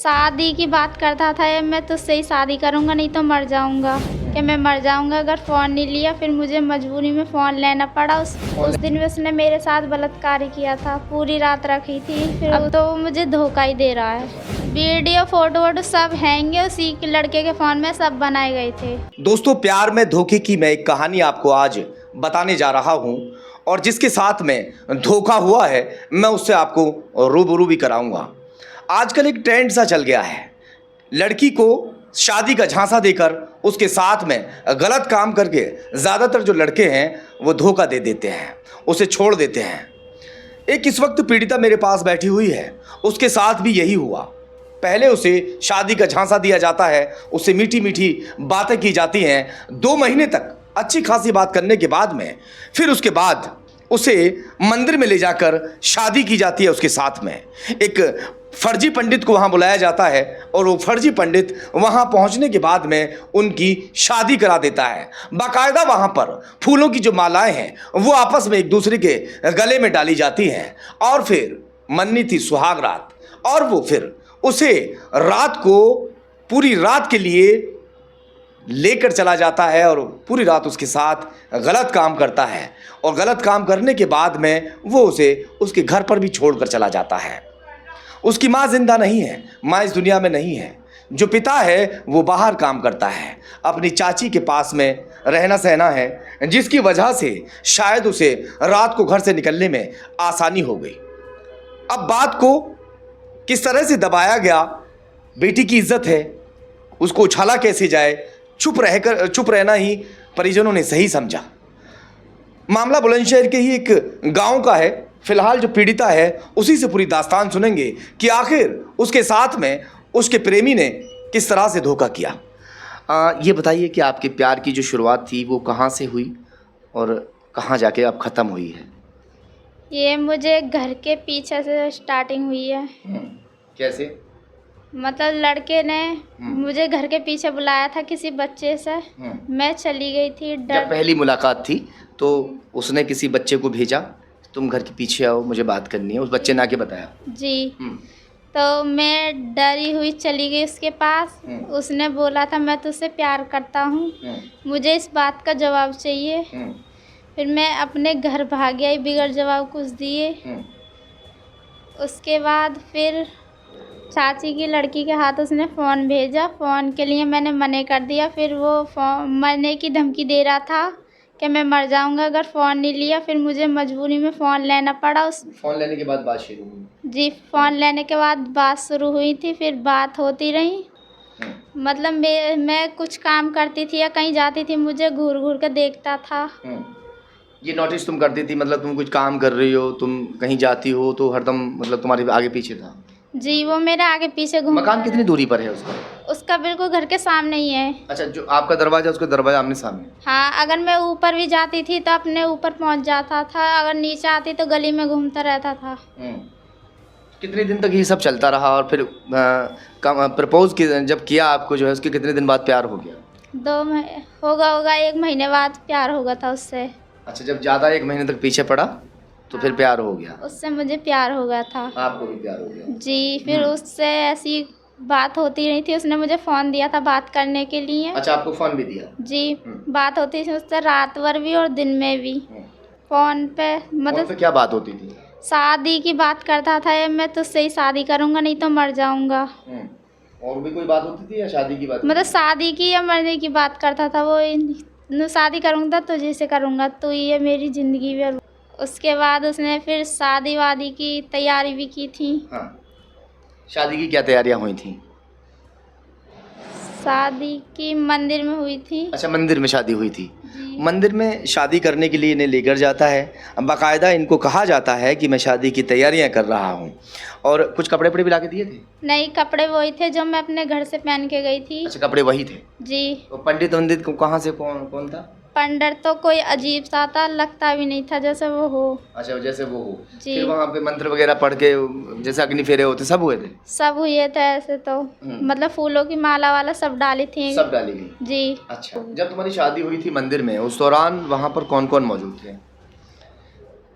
शादी की बात करता था ये, मैं तुझसे ही शादी करूंगा नहीं तो मर जाऊंगा। कि मैं मर जाऊंगा अगर फ़ोन नहीं लिया। फिर मुझे मजबूरी में फ़ोन लेना पड़ा। उस दिन भी उसने मेरे साथ बलात्कार किया था। पूरी रात रखी थी। फिर अब तो वो मुझे धोखा ही दे रहा है। वीडियो फोटो वोटो सब हैंगे उसी के लड़के के फ़ोन में सब बनाए गए थे। दोस्तों, प्यार में धोखे की मैं एक कहानी आपको आज बताने जा रहा हूं और जिसके साथ में धोखा हुआ है मैं उससे आपको रूबरू भी कराऊंगा। आजकल एक ट्रेंड सा चल गया है, लड़की को शादी का झांसा देकर उसके साथ में गलत काम करके ज़्यादातर जो लड़के हैं वो धोखा दे देते हैं, उसे छोड़ देते हैं। एक इस वक्त पीड़िता मेरे पास बैठी हुई है, उसके साथ भी यही हुआ। पहले उसे शादी का झांसा दिया जाता है, उससे मीठी मीठी बातें की जाती हैं 2 महीने तक अच्छी खासी बात करने के बाद में फिर उसके बाद उसे मंदिर में ले जाकर शादी की जाती है। उसके साथ में एक फर्जी पंडित को वहाँ बुलाया जाता है और वो फर्जी पंडित वहाँ पहुँचने के बाद में उनकी शादी करा देता है। बाकायदा वहाँ पर फूलों की जो मालाएं हैं वो आपस में एक दूसरे के गले में डाली जाती हैं और फिर मन्नी थी सुहाग रात, और वो फिर उसे रात को पूरी रात के लिए लेकर चला जाता है और पूरी रात उसके साथ गलत काम करता है और गलत काम करने के बाद में वो उसे उसके घर पर भी छोड़कर चला जाता है। उसकी माँ जिंदा नहीं है, माँ इस दुनिया में नहीं है। जो पिता है वो बाहर काम करता है, अपनी चाची के पास में रहना सहना है, जिसकी वजह से शायद उसे रात को घर से निकलने में आसानी हो गई। अब बात को किस तरह से दबाया गया, बेटी की इज्जत है, उसको उछाला कैसे जाए, चुप रहना ही परिजनों ने सही समझा। मामला बुलंदशहर के ही एक गांव का है। फिलहाल जो पीड़िता है उसी से पूरी दास्तान सुनेंगे कि आखिर उसके साथ में उसके प्रेमी ने किस तरह से धोखा किया। ये बताइए कि आपके प्यार की जो शुरुआत थी वो कहाँ से हुई और कहाँ जाके अब ख़त्म हुई है? ये मुझे घर के पीछे से स्टार्टिंग हुई है। कैसे? मतलब लड़के ने मुझे घर के पीछे बुलाया था किसी बच्चे से। मैं चली गई थी जब पहली मुलाकात थी तो उसने किसी बच्चे को भेजा, तुम घर के पीछे आओ, मुझे बात करनी है। उस बच्चे ने आके बताया जी। तो मैं डरी हुई चली गई उसके पास। उसने बोला था मैं तुझसे प्यार करता हूँ, मुझे इस बात का जवाब चाहिए। फिर मैं अपने घर भाग आई बिगड़ जवाब कुछ दिए। उसके बाद फिर चाची की लड़की के हाथ उसने फ़ोन भेजा। फ़ोन के लिए मैंने मना कर दिया। फिर वो मरने की धमकी दे रहा था कि मैं मर जाऊंगा अगर फ़ोन नहीं लिया। फिर मुझे मजबूरी में फ़ोन लेना पड़ा। फ़ोन लेने के बाद बात शुरू हुई? जी, फ़ोन लेने के बाद बात शुरू हुई थी। फिर बात होती रही। मतलब मैं कुछ काम करती थी या कहीं जाती थी, मुझे घूर घूर कर देखता था। ये नोटिस तुम करती थी? मतलब तुम कुछ काम कर रही हो, तुम कहीं जाती हो तो हरदम मतलब तुम्हारे आगे पीछे था? जी, वो मेरे आगे पीछे घूम। मकान कितनी दूरी पर है उसका? उसका बिल्कुल घर के सामने ही है। अच्छा, जो आपका दरवाजा उसका दरवाजा आमने सामने? हाँ, अगर मैं ऊपर भी जाती थी तो अपने ऊपर पहुंच जाता था, अगर नीचे आती तो गली में घूमता रहता था। कितने दिन तक ये सब चलता रहा और फिर प्रपोज जब किया आपको जो है उसके कितने दिन बाद प्यार हो गया? 1 महीने बाद प्यार हो गया था उससे। अच्छा, जब ज़्यादा 1 महीने तक पीछे पड़ा तो फिर प्यार हो गया? उससे मुझे प्यार हो गया था। आपको भी प्यार हो गया? जी। फिर उससे ऐसी बात होती रही थी। उसने मुझे फ़ोन दिया था बात करने के लिए। अच्छा, आपको फ़ोन भी दिया? जी। बात होती थी उससे रात भर भी और दिन में भी। फ़ोन पे मतलब क्या बात होती थी? शादी की बात करता था ये, मैं तुझसे ही शादी करूंगा नहीं तो मर जाऊंगा। और भी कोई बात होती थी या शादी की बात? मतलब शादी की या मरने की बात करता था वो। शादी करूंगा तुझे से करूंगा, तू ही है मेरी ज़िंदगी में। उसके बाद उसने फिर शादी वादी की तैयारी भी की थी। हाँ। शादी की क्या तैयारियां हुई थी? शादी की मंदिर में हुई थी। अच्छा, मंदिर में शादी हुई थी। मंदिर में शादी करने के लिए इन्हें लेकर जाता है। बाकायदा इनको कहा जाता है कि मैं शादी की तैयारियां कर रहा हूँ। और कुछ कपड़े वपड़े भी ला के दिए थे? नहीं, कपड़े वही थे जो मैं अपने घर से पहन के गई थी। अच्छा, कपड़े वही थे? जी। तो पंडित वंडित को कहाँ से कौन था? पंडित तो कोई अजीब सा था, लगता भी नहीं था जैसे वो हो। अच्छा, जैसे वो हो। जी। फिर वहाँ पे मंत्र वगैरह पढ़ के जैसे अग्नि फेरे होते सब हुए थे? सब हुए थे ऐसे तो। मतलब फूलों की माला वाला सब डाली थी। सब डाली गई? जी। अच्छा, जब तुम्हारी शादी हुई थी मंदिर में उस दौरान वहाँ पर कौन कौन मौजूद थे?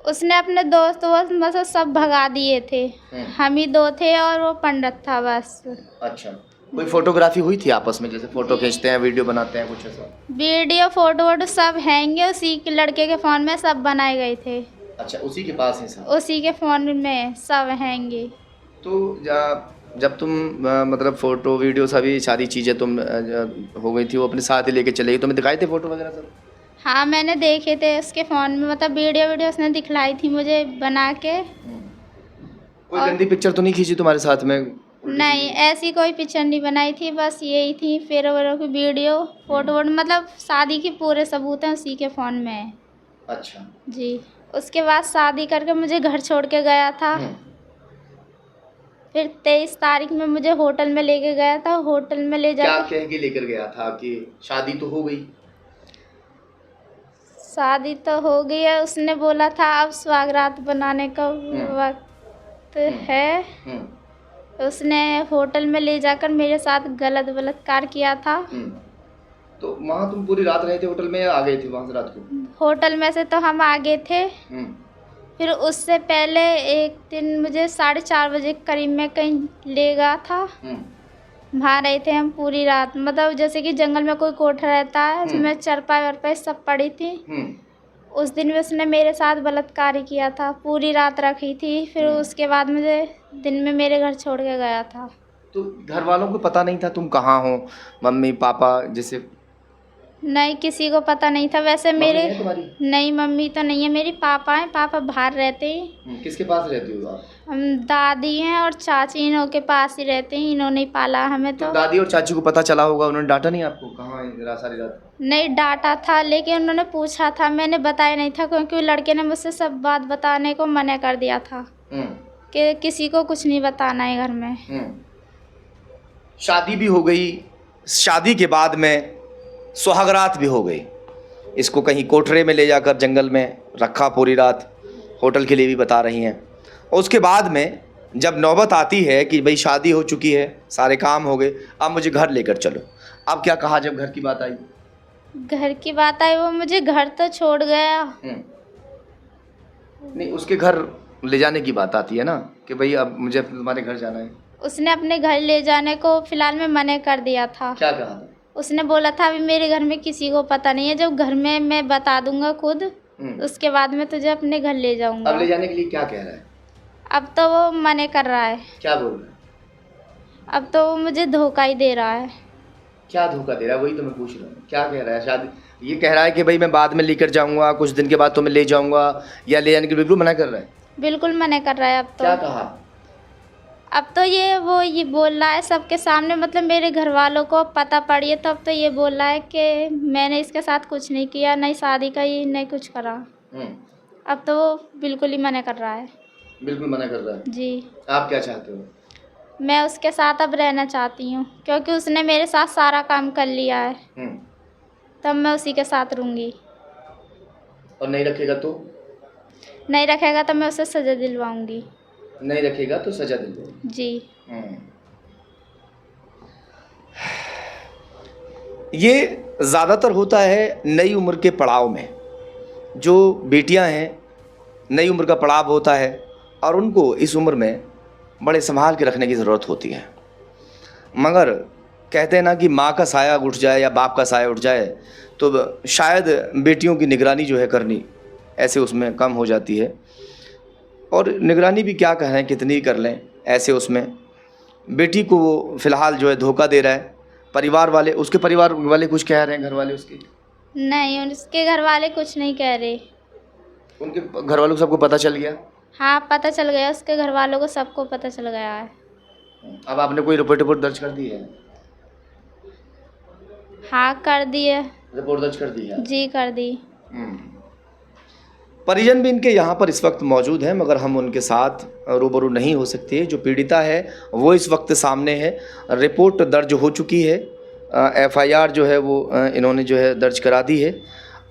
उसने अपने दोस्त वोस्त मतलब सब भगा दिए थे। हम ही दो थे और वो पंडित था बस। अच्छा, कोई फोटोग्राफी हुई थी आपस में, जैसे फोटो खींचते हैं, वीडियो बनाते हैं, कुछ ऐसा? वीडियो फोटो वोटो सब हैंगे उसी के लड़के के फ़ोन में सब बनाए गए थे। अच्छा, उसी के पास है सब? उसी के फ़ोन में सब हैंगे। तो जब तुम मतलब फ़ोटो वीडियो सभी सारी चीज़ें तुम हो गई थी, वो अपने साथ ही लेके चले गई, तुम्हें दिखाए थे फ़ोटो वगैरह सब? हाँ मैंने देखे थे उसके फ़ोन में, मतलब वीडियो उसने दिखलाई थी मुझे बना के। कोई गंदी पिक्चर तो नहीं खींची तुम्हारे साथ में? नहीं, ऐसी कोई पिक्चर नहीं बनाई थी, बस यही थी फेरो वेरो की वीडियो फोटो वोटो, मतलब शादी के पूरे सबूत हैं उसी के फ़ोन में है। अच्छा जी, उसके बाद शादी करके मुझे घर छोड़ के गया था। फिर 23 तारीख में मुझे होटल में लेके गया था। होटल में ले क्या जाकर कह के लेकर गया था कि शादी तो हो गई? शादी तो हो गई है, उसने बोला था अब सुहागरात बनाने का वक्त है। उसने होटल में ले जाकर मेरे साथ गलत बलात्कार किया था। तो वहाँ तुम पूरी रात रहे थे होटल में या आ गए थे वहाँ से रात को? होटल में से तो हम आ गए थे। फिर उससे पहले एक दिन मुझे 4:30 बजे करीब में कहीं ले गया था। वहाँ रहे थे हम पूरी रात, मतलब जैसे कि जंगल में कोई कोठा रहता है उसमें चरपाई वरपाई सब पड़ी थी। उस दिन भी उसने मेरे साथ बलात्कार किया था, पूरी रात रखी थी। फिर उसके बाद मुझे दिन में मेरे घर छोड़ के गया था। तो घर वालों को पता नहीं था तुम कहाँ हो? मम्मी पापा जैसे? नहीं, किसी को पता नहीं था। वैसे मेरे मम्मी है तुम्हारी? नहीं, मम्मी तो नहीं है, मेरी पापा हैं। पापा बाहर रहते हैं। किसके पास रहती हो आप? हम दादी हैं और चाची इन्हों के पास ही रहते हैं, इन्होंने ही पाला हमें। तो दादी और चाची को पता चला होगा, उन्होंने डांटा नहीं आपको? कहाँ है सारी रात? नहीं डांटा था, लेकिन उन्होंने पूछा था, मैंने बताया नहीं था क्योंकि लड़के ने मुझसे सब बात बताने को मना कर दिया था कि किसी को कुछ नहीं बताना है घर में। शादी भी हो गई, शादी के बाद में सुहागरात भी हो गई। इसको कहीं कोठरे में ले जाकर जंगल में रखा पूरी रात, होटल के लिए भी बता रही हैं। और उसके बाद में जब नौबत आती है कि भाई शादी हो चुकी है, सारे काम हो गए, अब मुझे घर लेकर चलो, अब क्या कहा जब घर की बात आई? घर की बात आई, वो मुझे घर तो छोड़ गया। नहीं, उसके घर ले जाने की बात आती है ना कि भाई अब मुझे तुम्हारे घर जाना है। उसने अपने घर ले जाने को फिलहाल में मना कर दिया था। क्या कहा था? उसने बोला था अभी मेरे घर में किसी को पता नहीं है, जब घर में मैं बता दूंगा खुद, उसके बाद में तुझे अपने घर ले जाऊंगा। अब ले जाने के लिए क्या कह रहा है? अब तो वो मना कर रहा है। क्या बोल रहा है? अब तो वो मुझे धोखा ही दे रहा है। क्या धोखा दे रहा है, वही तो मैं पूछ रहा हूँ। क्या कह रहा है? शादी ये कह रहा है कि भाई मैं बाद में लेकर जाऊंगा, कुछ दिन के बाद तो मैं ले जाऊंगा, या ले जाने के बिल्कुल मना कर रहा है? बिल्कुल मना कर रहा है। अब तो क्या कहा? अब तो ये बोल रहा है सबके सामने, मतलब मेरे घर वालों को पता पड़ी है, तो अब तो ये बोल रहा है कि मैंने इसके साथ कुछ नहीं किया, नहीं शादी की, नहीं कुछ करा। अब तो वो बिल्कुल ही मना कर रहा है। बिल्कुल मना कर रहा है जी। आप क्या चाहते हो? मैं उसके साथ अब रहना चाहती हूँ क्योंकि उसने मेरे साथ सारा काम कर लिया है। तब मैं उसी के साथ रहूँगी। और नहीं रखेगा तो? नहीं रखेगा तो मैं उसे सजा दिलवाऊंगी। नहीं रखेगा तो सजा दिलवाऊंगी? जी। ये ज़्यादातर होता है नई उम्र के पड़ाव में। जो बेटियां हैं, नई उम्र का पड़ाव होता है और उनको इस उम्र में बड़े संभाल के रखने की ज़रूरत होती है। मगर कहते हैं ना कि माँ का साया उठ जाए या बाप का साया उठ जाए तो शायद बेटियों की निगरानी जो है करनी ऐसे उसमें कम हो जाती है। और निगरानी भी क्या कहें, कितनी कर लें, ऐसे उसमें बेटी को वो फ़िलहाल जो है धोखा दे रहा है। परिवार वाले, उसके परिवार वाले कुछ कह रहे हैं? घर वाले उसके? नहीं, उसके घर वाले कुछ नहीं कह रहे। उनके घर वालों को सबको पता चल गया? हाँ पता चल गया, उसके घर वालों को सबको पता चल गया है। अब आपने कोई रिपोर्ट दर्ज कर दी है? हाँ कर दी है। रिपोर्ट दर्ज कर दी है? जी कर दी। परिजन भी इनके यहाँ पर इस वक्त मौजूद हैं, मगर हम उनके साथ रूबरू नहीं हो सकते। जो पीड़िता है वो इस वक्त सामने है, रिपोर्ट दर्ज हो चुकी है, FIR जो है वो इन्होंने जो है दर्ज करा दी है।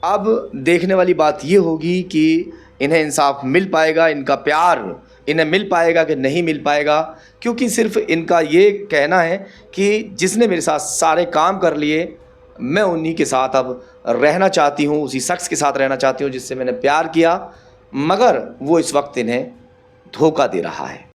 अब देखने वाली बात ये होगी कि इन्हें इंसाफ मिल पाएगा, इनका प्यार इन्हें मिल पाएगा कि नहीं मिल पाएगा। क्योंकि सिर्फ इनका ये कहना है कि जिसने मेरे साथ सारे काम कर लिए, मैं उन्हीं के साथ अब रहना चाहती हूँ, उसी शख्स के साथ रहना चाहती हूँ जिससे मैंने प्यार किया। मगर वो इस वक्त इन्हें धोखा दे रहा है।